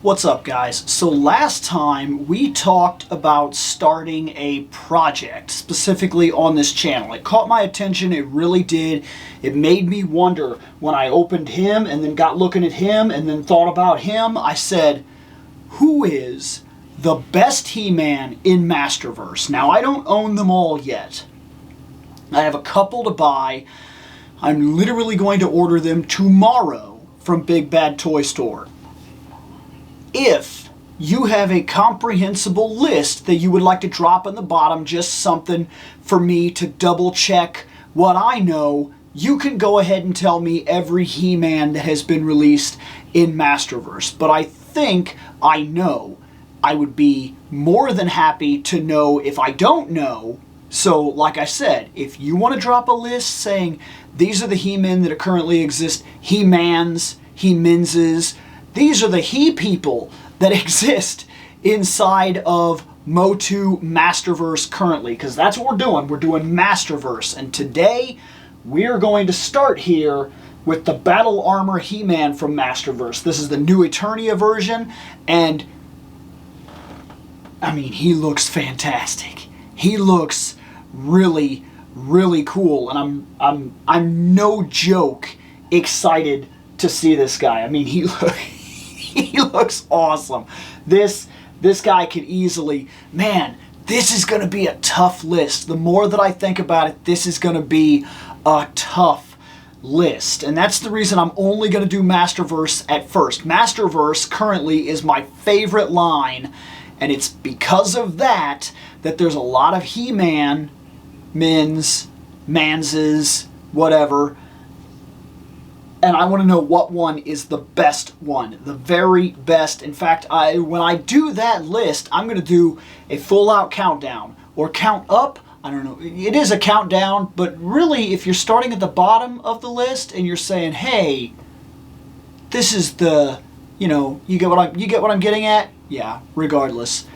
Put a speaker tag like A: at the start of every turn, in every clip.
A: What's up, guys? So last time we talked about starting a project specifically on this channel. It caught my attention, it really did. It made me wonder when I opened him and then got looking at him and then thought about him. I said, who is the best He-Man in Masterverse? Now, I don't own them all yet. I have a couple to buy. I'm literally going to order them tomorrow from Big Bad Toy Store. If you have a comprehensible list that you would like to drop in the bottom, just something for me to double check what I know, you can go ahead and tell me every He-Man that has been released in Masterverse. But I think I know. I would be more than happy to know if I don't know. So, like I said, if you want to drop a list saying these are the He-Men that currently exist, He-Mans, He-Menses, these are the He-people that exist inside of Motu Masterverse currently, because that's what we're doing. We're doing Masterverse, and today we're going to start here with the Battle Armor He-Man from Masterverse. This is the new Eternai version, and I mean, he looks fantastic. He looks really, really cool, and I'm no joke excited to see this guy. I mean, he looks awesome. This guy could easily, man, this is going to be a tough list. The more that I think about it, this is going to be a tough list. And that's the reason I'm only going to do Masterverse at first. Masterverse currently is my favorite line, and it's because of that there's a lot of He-Man, Men's, Manses, whatever. And I want to know what one is the best one, the very best. In fact, when I do that list, I'm going to do a full-out countdown or count up. I don't know. It is a countdown, but really, if you're starting at the bottom of the list and you're saying, "Hey, this is the," you get what I'm getting at? Yeah. Regardless,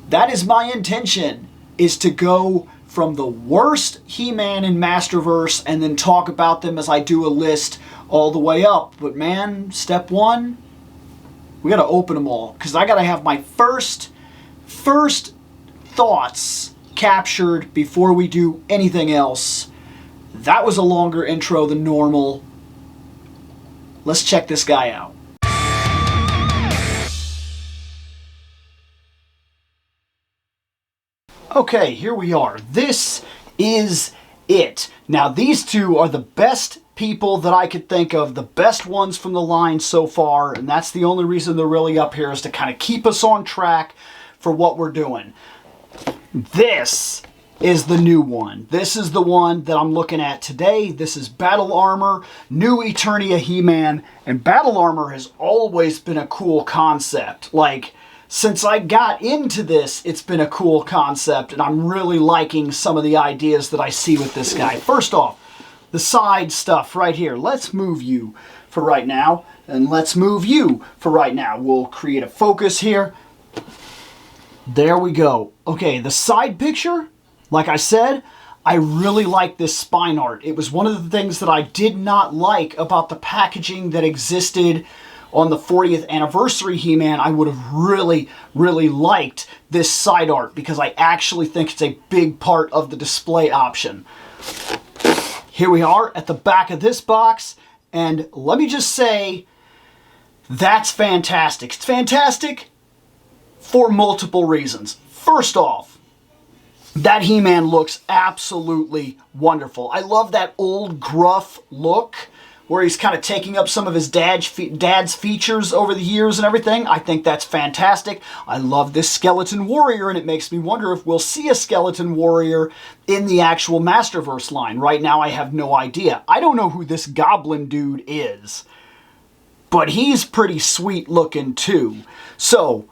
A: that is my intention: is to go from the worst He-Man in Masterverse and then talk about them as I do a list all the way up. But man, step one, we gotta open them all, because I gotta have my first thoughts captured before we do anything else. That was a longer intro than normal. Let's check this guy out. Okay, here we are. This is it. Now, these two are the best people that I could think of, the best ones from the line so far, and that's the only reason they're really up here, is to kind of keep us on track for what we're doing. This is the new one. This is the one that I'm looking at today. This is Battle Armor, new Eternia He-Man, and Battle Armor has always been a cool concept. Like, since I got into this, it's been a cool concept, and I'm really liking some of the ideas that I see with this guy. First off, the side stuff right here. Let's move you for right now, and let's move you for right now. We'll create a focus here. There we go. Okay, the side picture, like I said, I really like this spine art. It was one of the things that I did not like about the packaging that existed on the 40th anniversary He-Man. I would have really, really liked this side art, because I actually think it's a big part of the display option. Here we are at the back of this box, and let me just say, that's fantastic. It's fantastic for multiple reasons. First off, that He-Man looks absolutely wonderful. I love that old gruff look, where he's kind of taking up some of his dad's features over the years and everything. I think that's fantastic. I love this skeleton warrior, and it makes me wonder if we'll see a skeleton warrior in the actual Masterverse line. Right now, I have no idea. I don't know who this goblin dude is, but he's pretty sweet looking too. So,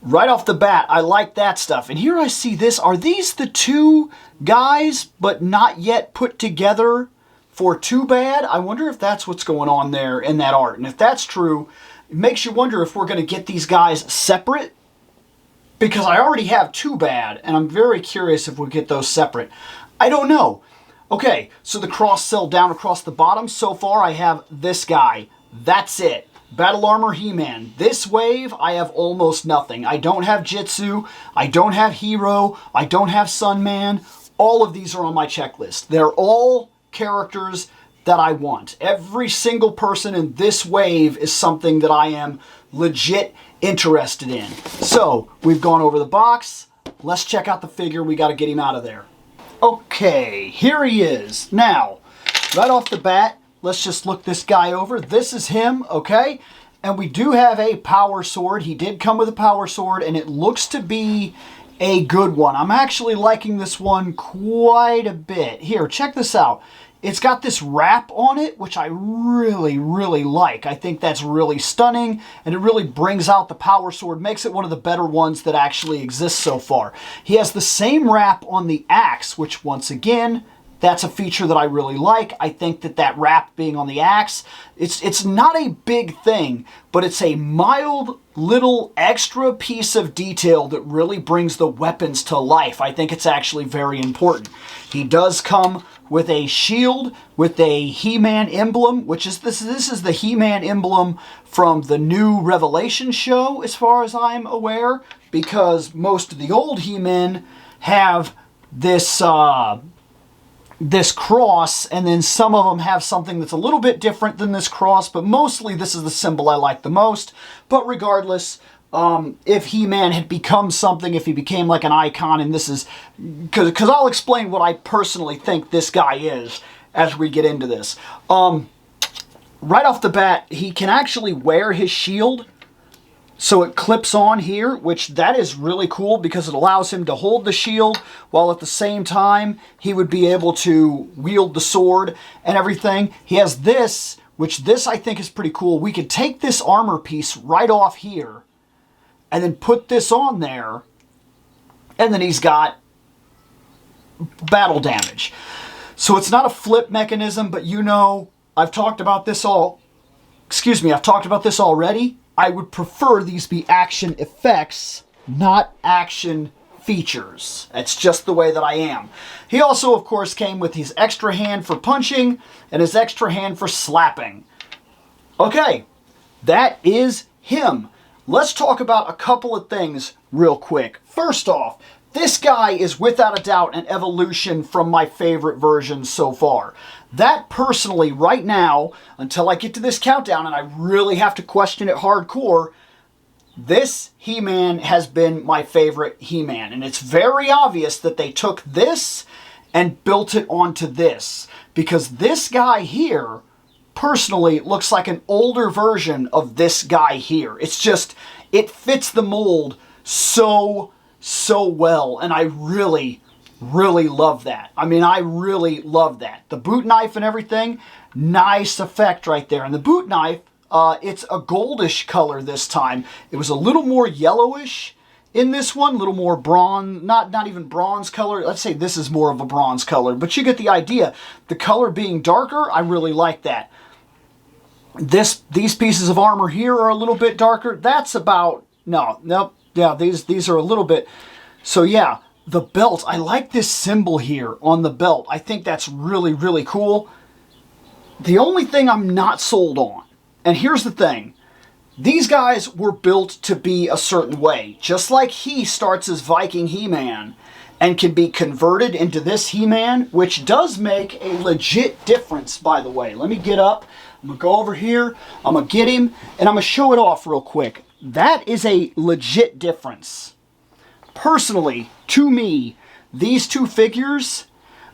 A: right off the bat, I like that stuff. And here I see this. Are these the two guys, but not yet put together for Too Bad? I wonder if that's what's going on there in that art. And if that's true, it makes you wonder if we're going to get these guys separate, because I already have Too Bad, and I'm very curious if we'll get those separate. I don't know. Okay, so the cross cell down across the bottom. So far, I have this guy. That's it. Battle Armor He-Man. This wave, I have almost nothing. I don't have Jitsu, I don't have Hero, I don't have Sunman. All of these are on my checklist. They're all characters that I want. Every single person in this wave is something that I am legit interested in. So, we've gone over the box. Let's check out the figure. We got to get him out of there. Okay, here he is. Now, right off the bat, let's just look this guy over. This is him, okay? And we do have a power sword. He did come with a power sword, and it looks to be a good one. I'm actually liking this one quite a bit. Here, check this out. It's got this wrap on it, which I really, really like. I think that's really stunning, and it really brings out the power sword, makes it one of the better ones that actually exist so far. He has the same wrap on the axe, which once again, that's a feature that I really like. I think that that wrap being on the axe, it's not a big thing, but it's a mild little extra piece of detail that really brings the weapons to life. I think it's actually very important. He does come with a shield with a He-Man emblem, which is this is the He-Man emblem from the new Revelation show, as far as I'm aware, because most of the old He-Men have this this cross, and then some of them have something that's a little bbit different than this cross, but mostly this is the symbol I like the most. But regardless, if He-Man had become something, if he became like an icon, and this is, because I'll explain what I personally think this guy is as we get into this. Right off the bat, he can actually wear his shield, so it clips on here, which that is really cool because it allows him to hold the shield while at the same time he would be able to wield the sword and everything. He has this, which this I think is pretty cool. We could take this armor piece right off here and then put this on there, and then he's got battle damage. So it's not a flip mechanism, but you know, I've talked about this I've talked about this already. I would prefer these be action effects, not action features. That's just the way that I am. He also, of course, came with his extra hand for punching and his extra hand for slapping. Okay, that is him. Let's talk about a couple of things real quick. First off, this guy is without a doubt an evolution from my favorite versions so far. That personally, right now, until I get to this countdown and I really have to question it hardcore, this He-Man has been my favorite He-Man. And it's very obvious that they took this and built it onto this. Because this guy here, personally, looks like an older version of this guy here. It's just, it fits the mold so well, and I really love that. I mean, I really love that. The boot knife and everything, nice effect right there. And the boot knife, it's a goldish color this time. It was a little more yellowish in this one, a little more bronze, not even bronze color. Let's say this is more of a bronze color, but you get the idea. The color being darker, I really like that. These pieces of armor here are a little bit darker. That's about, nope. Yeah, these are a little bit. So yeah, the belt. I like this symbol here on the belt. I think that's really cool. The only thing I'm not sold on, and here's the thing. These guys were built to be a certain way. Just like he starts as Viking He-Man and can be converted into this He-Man, which does make a legit difference, by the way. Let me get up. I'm going to go over here. I'm going to get him, and I'm going to show it off real quick. That is a legit difference. Personally, to me, these two figures,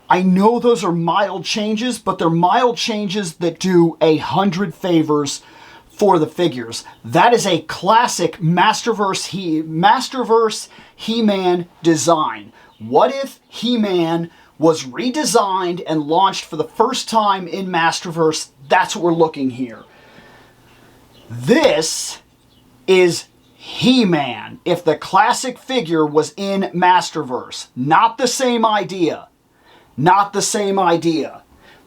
A: I know those are mild changes, but they're mild changes that do 100 favors for the figures. That is a classic Masterverse He-Man design. What if He-Man was redesigned and launched for the first time in Masterverse? That's what we're looking here. This is He-Man if the classic figure was in Masterverse. Not the same idea. Not the same idea.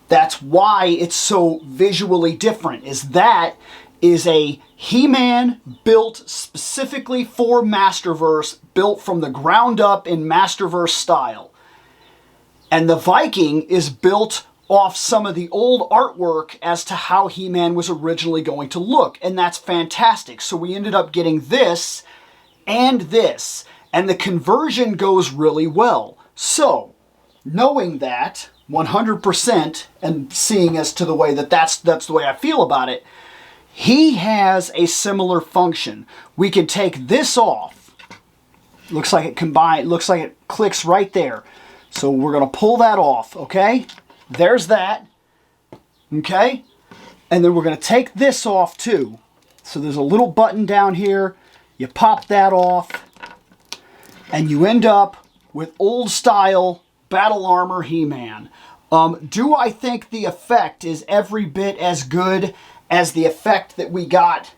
A: That's why it's so visually different. That is a He-Man built specifically for Masterverse, built from the ground up in Masterverse style. And the Viking is built off some of the old artwork as to how He-Man was originally going to look, and that's fantastic. So we ended up getting this and this, and the conversion goes really well. So, knowing that 100% and seeing as to the way that that's the way I feel about it, he has a similar function. We can take this off. Looks like it clicks right there. So we're going to pull that off, okay? There's that, okay? And then we're going to take this off too. So there's a little button down here. You pop that off, and you end up with old style Battle Armor He-Man. Do I think the effect is every bit as good as the effect that we got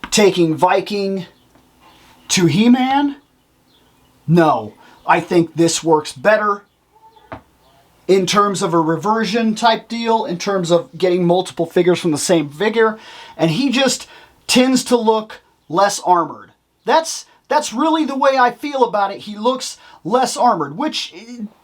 A: taking Viking to He-Man? No. I think this works better in terms of a reversion type deal, in terms of getting multiple figures from the same figure, and he just tends to look less armored. That's really the way I feel about it. He looks less armored, which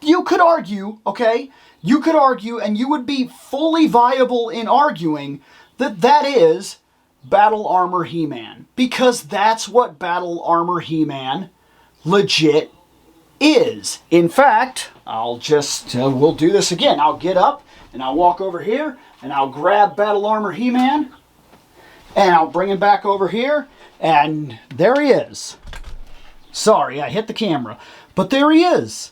A: you could argue, okay? You could argue, and you would be fully viable in arguing that that is Battle Armor He-Man, because that's what Battle Armor He-Man legit is. In fact, I'll just, we'll do this again. I'll get up, and I'll walk over here, and I'll grab Battle Armor He-Man, and I'll bring him back over here, and there he is. Sorry, I hit the camera. But there he is.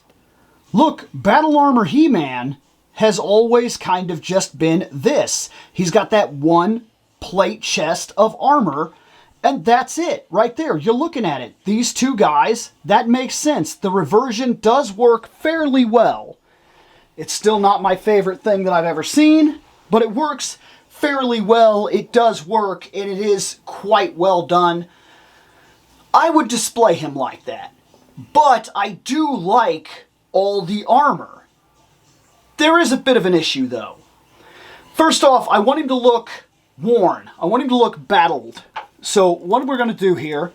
A: Look, Battle Armor He-Man has always kind of just been this. He's got that one plate chest of armor, and that's it right there. You're looking at it. These two guys, that makes sense. The reversion does work fairly well. It's still not my favorite thing that I've ever seen, but it works fairly well. It does work, and it is quite well done. I would display him like that. But I do like all the armor. There is a bit of an issue, though. First off, I want him to look worn. I want him to look battled. So what we're going to do here,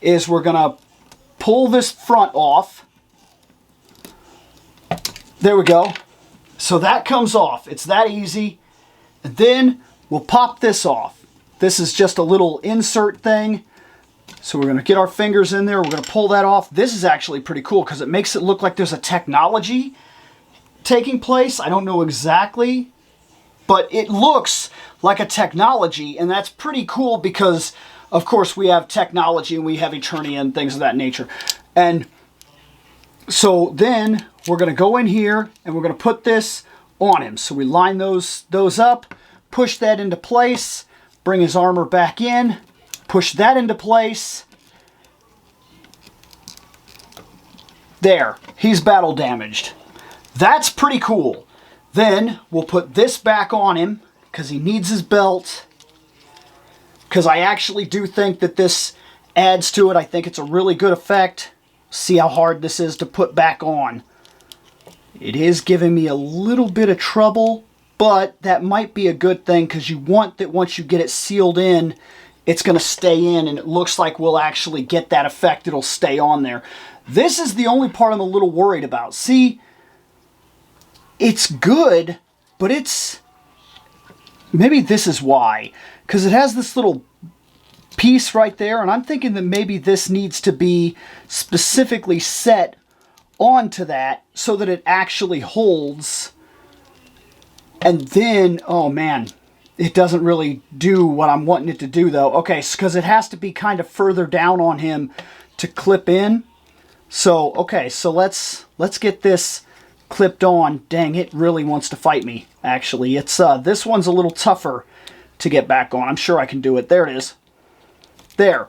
A: is we're going to pull this front off. There we go. So that comes off. It's that easy. And then we'll pop this off. This is just a little insert thing. So we're going to get our fingers in there. We're going to pull that off. This is actually pretty cool because it makes it look like there's a technology taking place. I don't know exactly, but it looks like a technology, and that's pretty cool because, of course, we have technology and we have Eternai and things of that nature. And so then we're going to go in here and we're going to put this on him. So we line those up, push that into place, bring his armor back in, push that into place. There, he's battle damaged. That's pretty cool. Then we'll put this back on him because he needs his belt. Because I actually do think that this adds to it. I think it's a really good effect. See how hard this is to put back on. It is giving me a little bit of trouble, but that might be a good thing because you want that once you get it sealed in, it's going to stay in, and it looks like we'll actually get that effect. It'll stay on there. This is the only part I'm a little worried about. See, it's good, but it's... Maybe this is why. Because it has this little piece right there, and I'm thinking that maybe this needs to be specifically set onto that so that it actually holds. And then, oh man, it doesn't really do what I'm wanting it to do though. Okay, because it has to be kind of further down on him to clip in. So, okay, so let's get this clipped on. Dang, it really wants to fight me, actually. It's this one's a little tougher to get back on. I'm sure I can do it. There it is. There.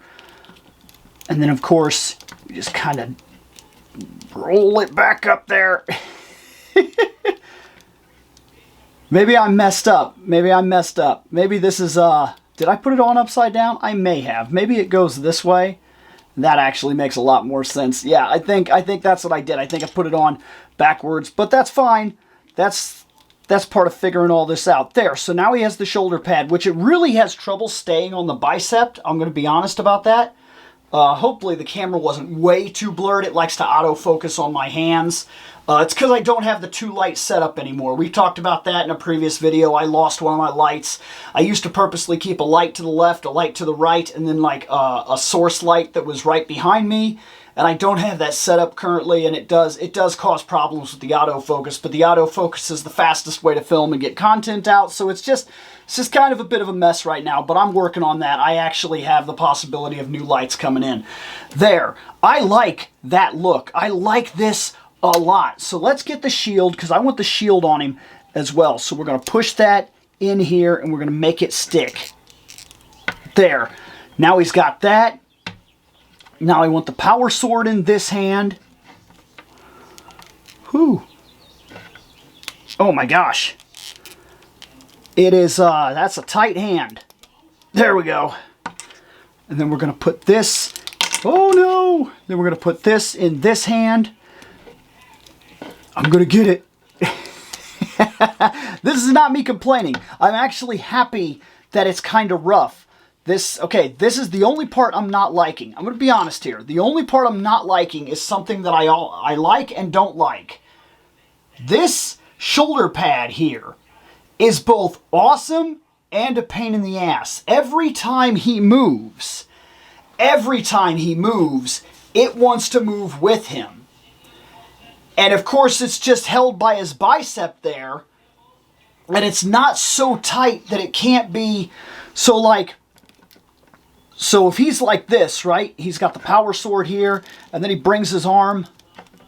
A: And then, of course, you just kind of roll it back up there. Maybe I messed up. Maybe I messed up. Maybe this is, did I put it on upside down? I may have. Maybe it goes this way. That actually makes a lot more sense. Yeah, I think that's what I did. I think I put it on backwards, but that's fine. That's part of figuring all this out. There, so now he has the shoulder pad, which it really has trouble staying on the bicep. I'm going to be honest about that. Hopefully the camera wasn't way too blurred. It likes to autofocus on my hands. It's because I don't have the 2 light setup anymore. We talked about that in a previous video. I lost one of my lights. I used to purposely keep a light to the left, a light to the right, and then like a source light that was right behind me. And I don't have that set up currently, and it does cause problems with the autofocus, but the autofocus is the fastest way to film and get content out, so it's just kind of a bit of a mess right now, but I'm working on that. I actually have the possibility of new lights coming in. There. I like that look. I like this a lot. So let's get the shield, because I want the shield on him as well. So we're going to push that in here, and we're going to make it stick. There. Now he's got that. Now I want the power sword in this hand. Whew. Oh my gosh. It is, that's a tight hand. There we go. And then we're going to put this, oh no. Then we're going to put this in this hand. I'm going to get it. This is not me complaining. I'm actually happy that it's kind of rough. This is the only part I'm not liking. I'm going to be honest here. The only part I'm not liking is something that I like and don't like. This shoulder pad here is both awesome and a pain in the ass. Every time he moves, it wants to move with him. And of course, it's just held by his bicep there. And it's not so tight that it can't be. So if he's like this, right? He's got the power sword here, and then he brings his arm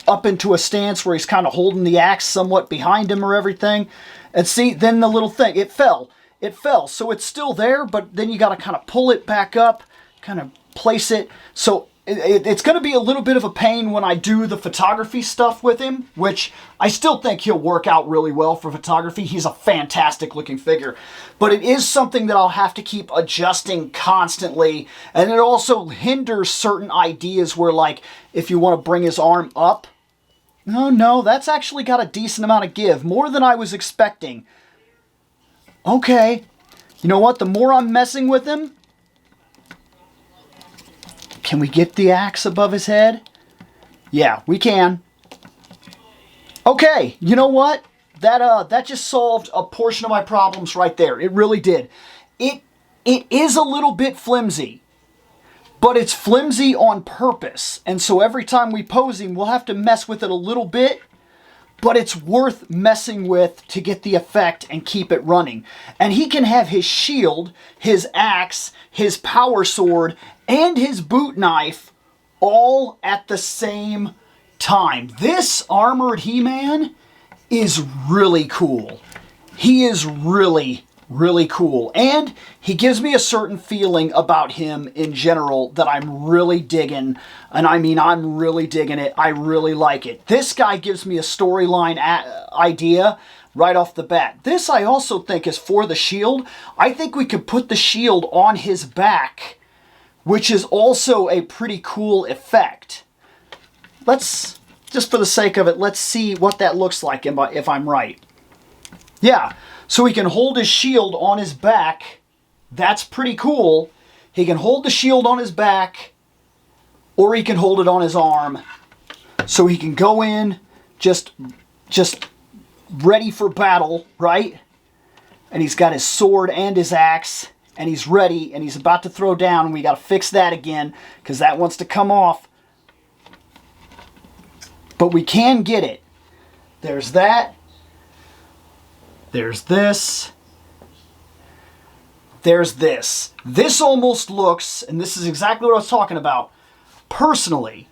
A: up into a stance where he's kind of holding the axe somewhat behind him or everything. And see, then the little thing, it fell. It fell. So it's still there, but then you got to kind of pull it back up, kind of place it. So it's going to be a little bit of a pain when I do the photography stuff with him, which I still think he'll work out really well for photography. He's a fantastic looking figure. But it is something that I'll have to keep adjusting constantly. And it also hinders certain ideas where, like, if you want to bring his arm up. Oh, no, that's actually got a decent amount of give. More than I was expecting. Okay. You know what? The more I'm messing with him, can we get the axe above his head? Yeah, we can. Okay, you know what? That just solved a portion of my problems right there. It really did. It is a little bit flimsy, but it's flimsy on purpose. And so every time we pose him, we'll have to mess with it a little bit, but it's worth messing with to get the effect and keep it running. And he can have his shield, his axe, his power sword, and his boot knife all at the same time. This armored He-Man is really cool. He is really, really cool. And he gives me a certain feeling about him in general that I'm really digging. And I mean, I'm really digging it. I really like it. This guy gives me a storyline idea right off the bat. This I also think is for the shield. I think we could put the shield on his back, which is also a pretty cool effect. Let's, just for the sake of it, let's see what that looks like if I'm right. Yeah, so he can hold his shield on his back. That's pretty cool. He can hold the shield on his back, or he can hold it on his arm. So he can go in just ready for battle, right? And he's got his sword and his axe, and he's ready, and he's about to throw down, and we got to fix that again, because that wants to come off. But we can get it. There's that. There's this. There's this. This almost looks, and this is exactly what I was talking about, personally,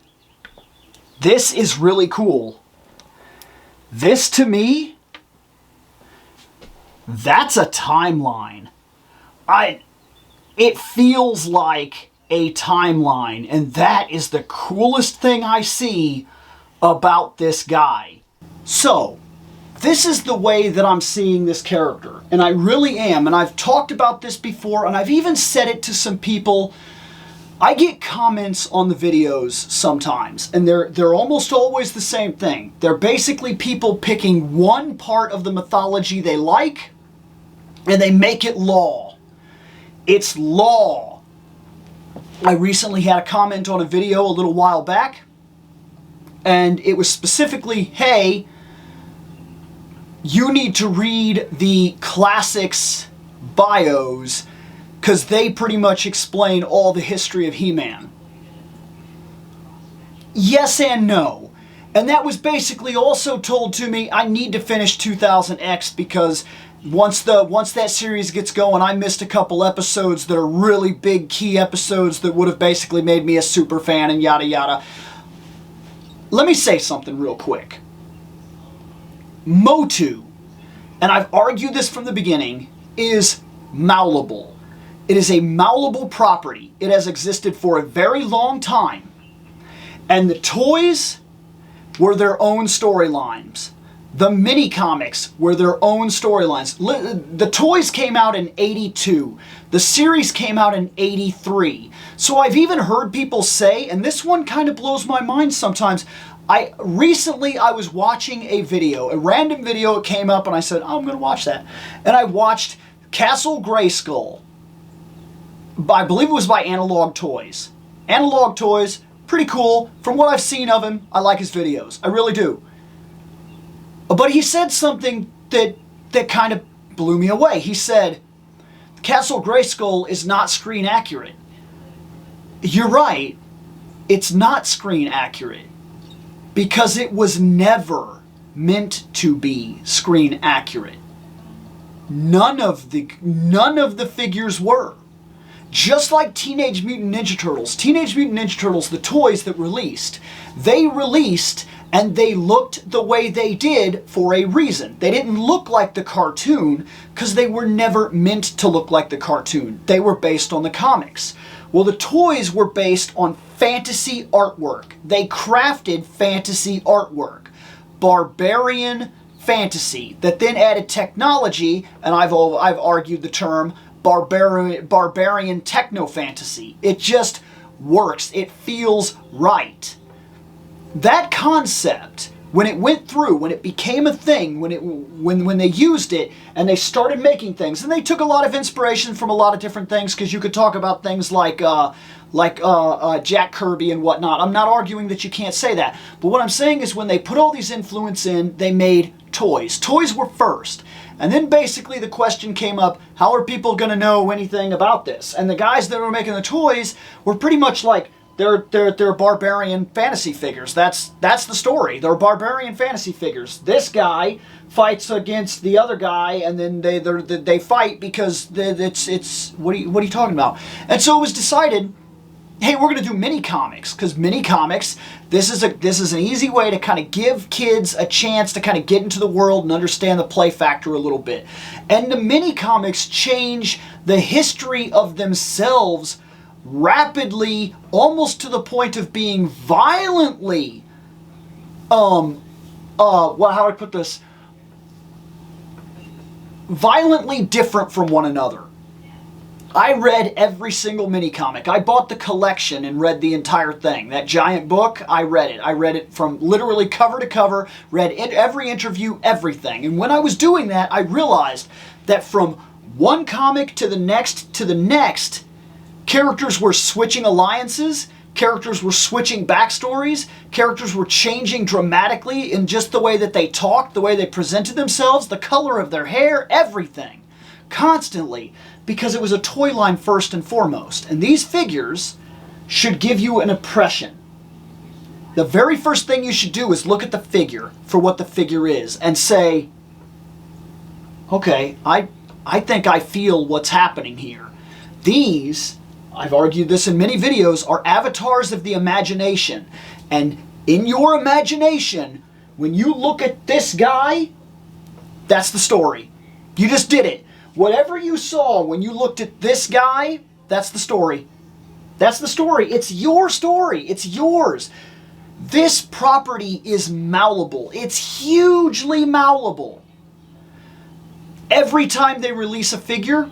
A: this is really cool. This, to me, that's a timeline. It feels like a timeline, and that is the coolest thing I see about this guy. So, this is the way that I'm seeing this character, and I really am, and I've talked about this before, and I've even said it to some people. I get comments on the videos sometimes, and they're almost always the same thing. They're basically people picking one part of the mythology they like, and they make it law. It's law. I recently had a comment on a video a little while back, and it was specifically, hey, you need to read the classics bios because they pretty much explain all the history of He-Man. Yes and no. And that was basically also told to me I need to finish 2000X because once that series gets going, I missed a couple episodes that are really big key episodes that would have basically made me a super fan and yada yada. Let me say something real quick. Motu, and I've argued this from the beginning, is malleable. It is a malleable property. It has existed for a very long time. And the toys were their own storylines. The mini-comics were their own storylines. The toys came out in 82. The series came out in 83. So I've even heard people say, and this one kind of blows my mind sometimes, recently I was watching a video, a random video, it came up and I said, oh, I'm going to watch that. And I watched Castle Grayskull. I believe it was by Analog Toys. Analog Toys, pretty cool. From what I've seen of him, I like his videos. I really do. But he said something that kind of blew me away. He said, Castle Grayskull is not screen accurate. You're right. It's not screen accurate. Because it was never meant to be screen accurate. None of the figures were. Just like Teenage Mutant Ninja Turtles. Teenage Mutant Ninja Turtles, the toys that released, they released and they looked the way they did for a reason. They didn't look like the cartoon because they were never meant to look like the cartoon. They were based on the comics. Well, the toys were based on fantasy artwork. They crafted fantasy artwork. Barbarian fantasy that then added technology, and I've argued the term barbarian techno-fantasy. It just works. It feels right. That concept, when it went through, when it became a thing, when they used it and they started making things, and they took a lot of inspiration from a lot of different things, because you could talk about things like Jack Kirby and whatnot. I'm not arguing that you can't say that, but what I'm saying is when they put all these influence in, they made toys. Toys were first. And then basically the question came up, how are people going to know anything about this? And the guys that were making the toys were pretty much like, they're barbarian fantasy figures. That's the story. They're barbarian fantasy figures. This guy fights against the other guy, and then they fight because it's what are you talking about? And so it was decided, hey, we're going to do mini comics, because mini comics, this is an easy way to kind of give kids a chance to kind of get into the world and understand the play factor a little bit. And the mini comics change the history of themselves rapidly, almost to the point of being violently, how do I put this? Violently different from one another. I read every single mini-comic. I bought the collection and read the entire thing. That giant book, I read it. I read it from literally cover to cover, read every interview, everything. And when I was doing that, I realized that from one comic to the next, characters were switching alliances, characters were switching backstories, characters were changing dramatically in just the way that they talked, the way they presented themselves, the color of their hair, everything. Constantly. Because it was a toy line first and foremost. And these figures should give you an impression. The very first thing you should do is look at the figure for what the figure is and say, okay, I think I feel what's happening here. These, I've argued this in many videos, are avatars of the imagination. And in your imagination, when you look at this guy, that's the story. You just did it. Whatever you saw when you looked at this guy, that's the story. That's the story. It's your story. It's yours. This property is malleable. It's hugely malleable. Every time they release a figure,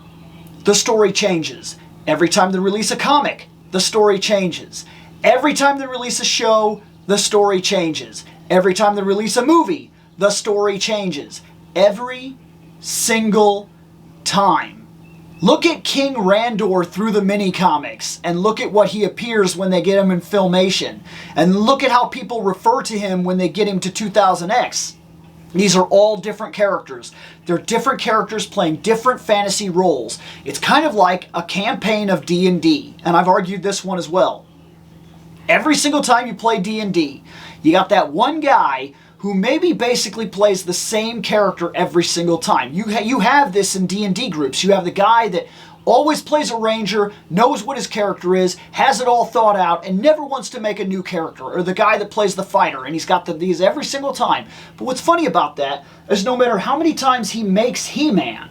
A: the story changes. Every time they release a comic, the story changes. Every time they release a show, the story changes. Every time they release a movie, the story changes. Every single time. Look at King Randor through the mini-comics, and look at what he appears when they get him in Filmation. And look at how people refer to him when they get him to 2000X. These are all different characters. They're different characters playing different fantasy roles. It's kind of like a campaign of D&D, and I've argued this one as well. Every single time you play D&D, you got that one guy who maybe basically plays the same character every single time. You have this in D&D groups. You have the guy that always plays a ranger, knows what his character is, has it all thought out, and never wants to make a new character. Or the guy that plays the fighter, and he's got these every single time. But what's funny about that is no matter how many times he makes He-Man,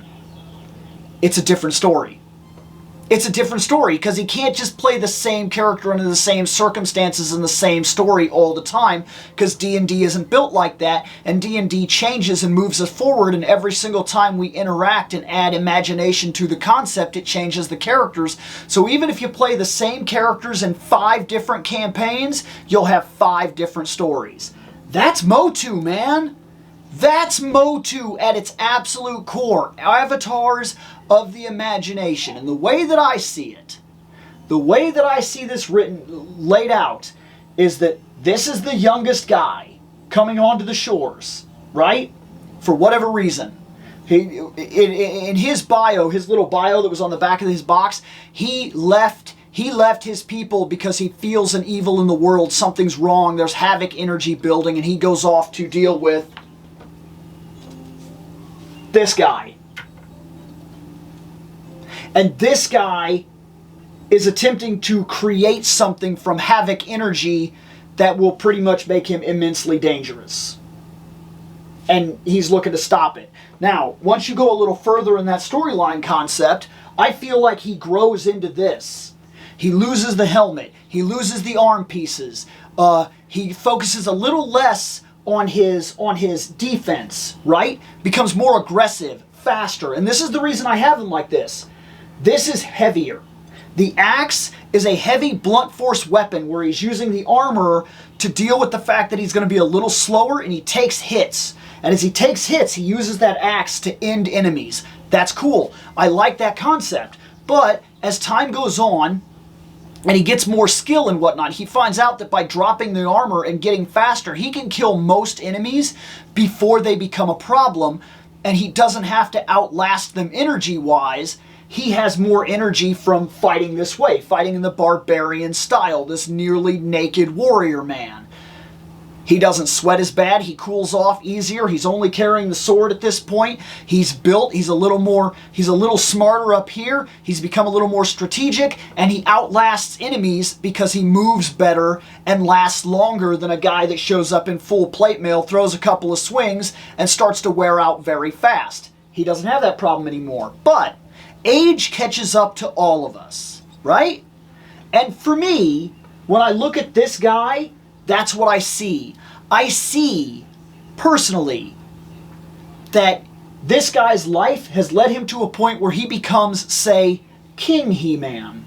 A: it's a different story. It's a different story because he can't just play the same character under the same circumstances and the same story all the time, because D&D isn't built like that, and D&D changes and moves us forward, and every single time we interact and add imagination to the concept, it changes the characters. So even if you play the same characters in 5 different campaigns, you'll have 5 different stories. That's Motu, man! That's Motu at its absolute core. Avatars of the imagination. And the way that I see it, the way that I see this laid out, is that this is the youngest guy coming onto the shores, right? For whatever reason. In his bio, his little bio that was on the back of his box, he left his people because he feels an evil in the world. Something's wrong. There's havoc energy building, and he goes off to deal with this guy. And this guy is attempting to create something from havoc energy that will pretty much make him immensely dangerous. And he's looking to stop it. Now, once you go a little further in that storyline concept, I feel like he grows into this. He loses the helmet. He loses the arm pieces. He focuses a little less on his defense, right? Becomes more aggressive, faster. And this is the reason I have him like this. This is heavier. The axe is a heavy blunt force weapon where he's using the armor to deal with the fact that he's going to be a little slower, and he takes hits. And as he takes hits, he uses that axe to end enemies. That's cool. I like that concept. But as time goes on, and he gets more skill and whatnot, he finds out that by dropping the armor and getting faster, he can kill most enemies before they become a problem, and he doesn't have to outlast them energy-wise. He has more energy from fighting this way, fighting in the barbarian style, this nearly naked warrior man. He doesn't sweat as bad, he cools off easier, he's only carrying the sword at this point. He's built, he's a little smarter up here, he's become a little more strategic, and he outlasts enemies because he moves better and lasts longer than a guy that shows up in full plate mail, throws a couple of swings, and starts to wear out very fast. He doesn't have that problem anymore. But age catches up to all of us, right? And for me, when I look at this guy, that's what I see. I see, personally, that this guy's life has led him to a point where he becomes, say, King He-Man.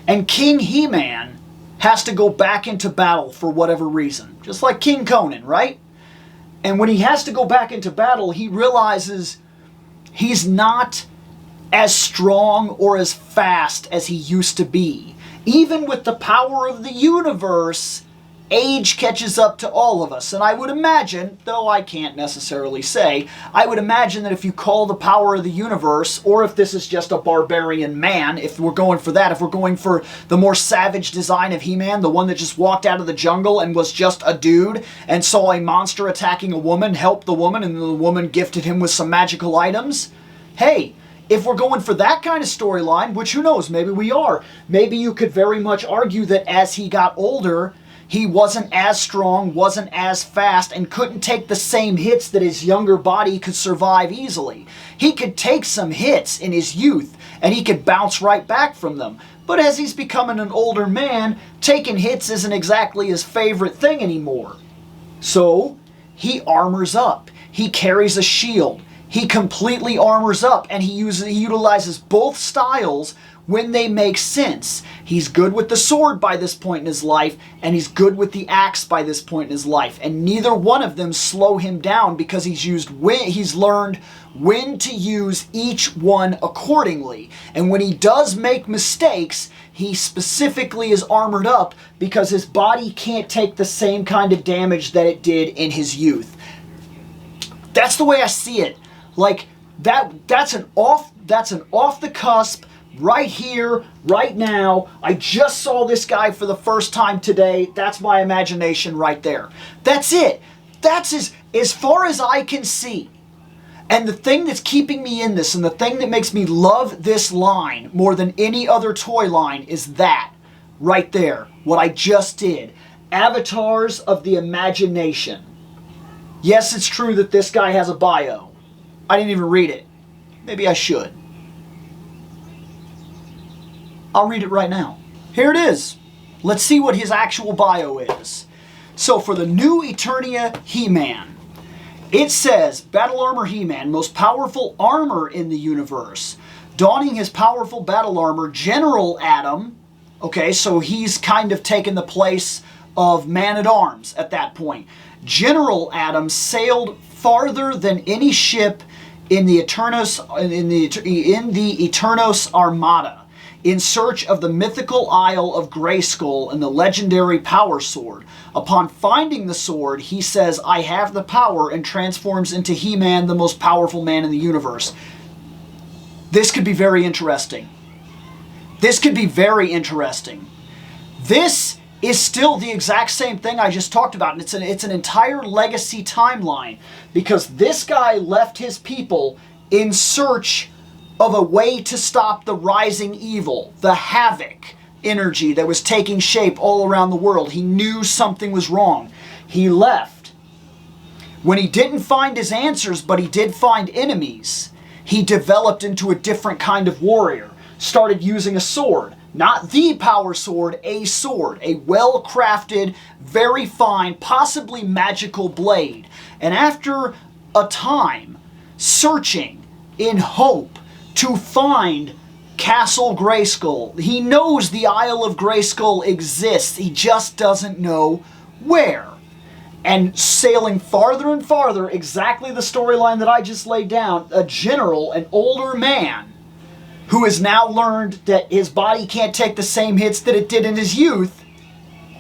A: And King He-Man has to go back into battle for whatever reason. Just like King Conan, right? And when he has to go back into battle, he realizes he's not as strong or as fast as he used to be. Even with the power of the universe, age catches up to all of us. And I would imagine, though I can't necessarily say, I would imagine that if you call the power of the universe, or if this is just a barbarian man, if we're going for that, if we're going for the more savage design of He-Man, the one that just walked out of the jungle and was just a dude and saw a monster attacking a woman, helped the woman, and the woman gifted him with some magical items, hey, if we're going for that kind of storyline, which who knows, maybe we are, maybe you could very much argue that as he got older, he wasn't as strong, wasn't as fast, and couldn't take the same hits that his younger body could survive easily. He could take some hits in his youth, and he could bounce right back from them. But as he's becoming an older man, taking hits isn't exactly his favorite thing anymore. So, he armors up. He carries a shield. He completely armors up, and he utilizes both styles when they make sense. He's good with the sword by this point in his life, and he's good with the axe by this point in his life. And neither one of them slow him down because he's learned when to use each one accordingly. And when he does make mistakes, he specifically is armored up because his body can't take the same kind of damage that it did in his youth. That's the way I see it. Like that's an off the cusp, right here, right now. I just saw this guy for the first time today. That's my imagination right there. That's it. That's as far as I can see. And the thing that's keeping me in this, and the thing that makes me love this line more than any other toy line, is that right there, what I just did. Avatars of the imagination. Yes, it's true that this guy has a bio. I didn't even read it. Maybe I should. I'll read it right now. Here it is. Let's see what his actual bio is. So for the new Eternai He-Man, it says, Battle Armor He-Man, most powerful armor in the universe. Donning his powerful battle armor, General Adam. Okay, so he's kind of taken the place of Man-at-Arms at that point. General Adam sailed farther than any ship in the Eternos Armada, in search of the mythical Isle of Grayskull and the legendary Power Sword. Upon finding the sword, he says, I have the power, and transforms into He-Man, the most powerful man in the universe. This could be very interesting. This could be very interesting. This is still the exact same thing I just talked about, and it's an entire legacy timeline, because this guy left his people in search of a way to stop the rising evil, the havoc energy that was taking shape all around the world. He knew something was wrong. He left. When he didn't find his answers, but he did find enemies, he developed into a different kind of warrior. Started using a sword. Not the power sword, a sword. A well-crafted, very fine, possibly magical blade. And after a time searching in hope to find Castle Grayskull, he knows the Isle of Grayskull exists. He just doesn't know where. And sailing farther and farther, exactly the storyline that I just laid down, a general, an older man, who has now learned that his body can't take the same hits that it did in his youth,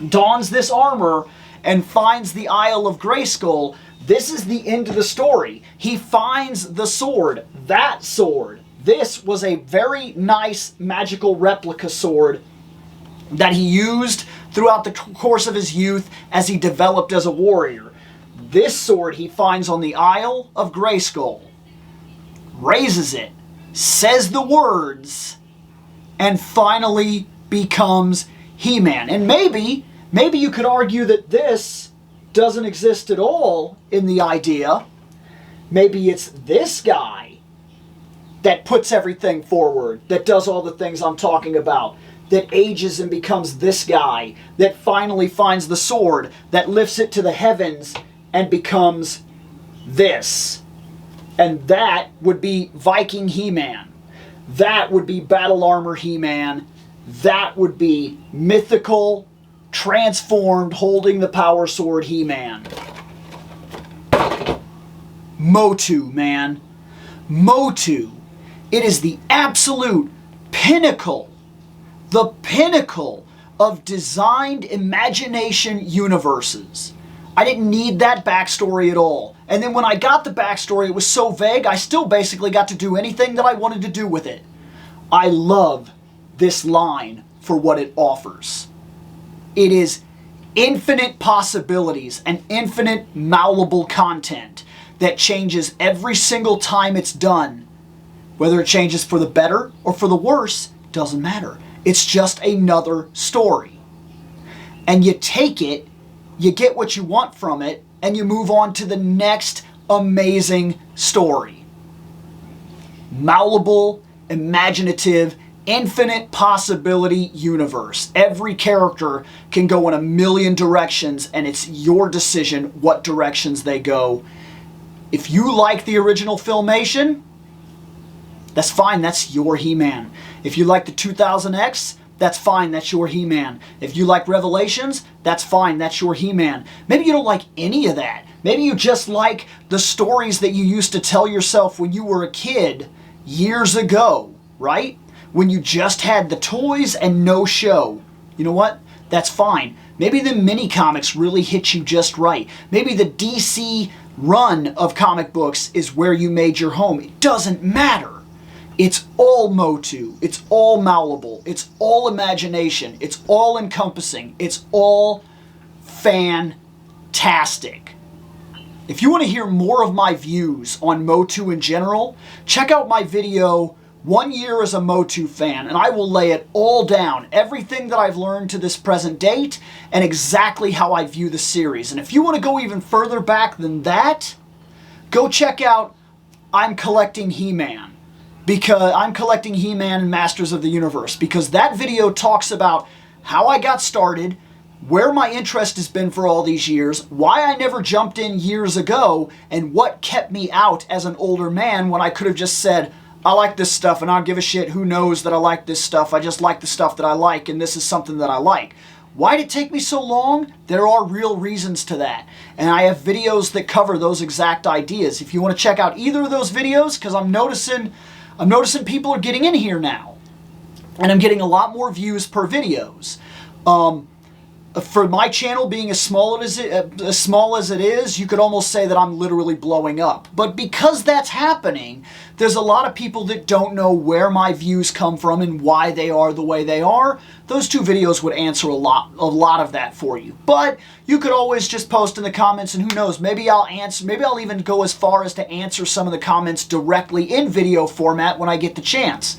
A: dons this armor and finds the Isle of Grayskull. This is the end of the story. He finds the sword, that sword. This was a very nice magical replica sword that he used throughout the course of his youth as he developed as a warrior. This sword he finds on the Isle of Grayskull, raises it, says the words, and finally becomes He-Man. And maybe you could argue that this doesn't exist at all in the idea. Maybe it's this guy that puts everything forward, that does all the things I'm talking about, that ages and becomes this guy, that finally finds the sword, that lifts it to the heavens and becomes this. And that would be Viking He-Man. That would be Battle Armor He-Man. That would be mythical, transformed, holding the power sword He-Man. Motu, man. Motu. It is the absolute pinnacle, the pinnacle of designed imagination universes. I didn't need that backstory at all. And then when I got the backstory, it was so vague, I still basically got to do anything that I wanted to do with it. I love this line for what it offers. It is infinite possibilities and infinite malleable content that changes every single time it's done. Whether it changes for the better or for the worse, doesn't matter. It's just another story. And you take it, you get what you want from it, and you move on to the next amazing story. Malleable, imaginative, infinite possibility universe. Every character can go in a million directions, and it's your decision what directions they go. If you like the original Filmation, that's fine, that's your He-Man. If you like the 2000X, that's fine, that's your He-Man. If you like Revelations, that's fine, that's your He-Man. Maybe you don't like any of that. Maybe you just like the stories that you used to tell yourself when you were a kid years ago, right? When you just had the toys and no show. You know what? That's fine. Maybe the mini comics really hit you just right. Maybe the DC run of comic books is where you made your home. It doesn't matter. It's all Motu. It's all malleable. It's all imagination. It's all encompassing. It's all fantastic. If you want to hear more of my views on Motu in general, check out my video, 1 year as a Motu fan, and I will lay it all down, everything that I've learned to this present date, and exactly how I view the series. And if you want to go even further back than that, go check out I'm Collecting He-Man. Because I'm collecting He-Man and Masters of the Universe, because that video talks about how I got started, where my interest has been for all these years, why I never jumped in years ago, and what kept me out as an older man when I could have just said, I like this stuff and I don't give a shit who knows that I like this stuff, I just like the stuff that I like and this is something that I like. Why did it take me so long? There are real reasons to that. And I have videos that cover those exact ideas. If you want to check out either of those videos, because I'm noticing people are getting in here now. And I'm getting a lot more views per videos. For my channel being as small as it is, you could almost say that I'm literally blowing up. But because that's happening, there's a lot of people that don't know where my views come from and why they are the way they are. Those two videos would answer a lot of that for you. But you could always just post in the comments, and who knows, maybe I'll even go as far as to answer some of the comments directly in video format when I get the chance.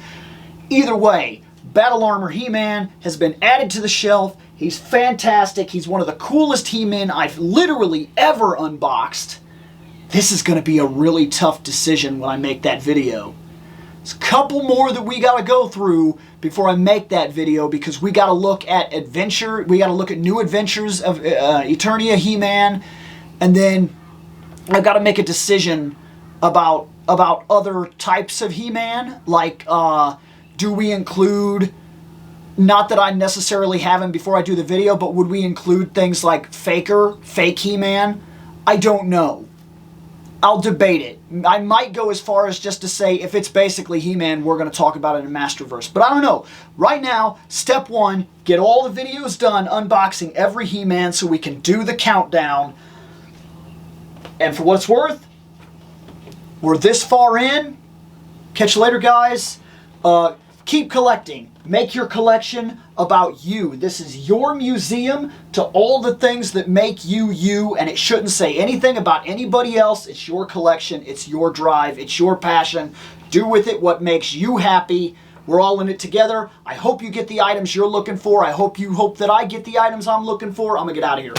A: Either way, Battle Armor He-Man has been added to the shelf. He's fantastic. He's one of the coolest He-Men I've literally ever unboxed. This is going to be a really tough decision when I make that video. There's a couple more that we got to go through before I make that video, because we got to look at new adventures of Eternia He-Man, and then I've got to make a decision about other types of He-Man, like do we include, not that I necessarily have him before I do the video, but would we include things like fake He-Man? I don't know. I'll debate it. I might go as far as just to say if it's basically He-Man, we're going to talk about it in Masterverse. But I don't know. Right now, step one, get all the videos done unboxing every He-Man so we can do the countdown. And for what it's worth, we're this far in. Catch you later, guys. Keep collecting. Make your collection about you. This is your museum to all the things that make you you, and it shouldn't say anything about anybody else. It's your collection. It's your drive. It's your passion. Do with it what makes you happy. We're all in it together. I hope you get the items you're looking for. I hope that I get the items I'm looking for. I'm going to get out of here.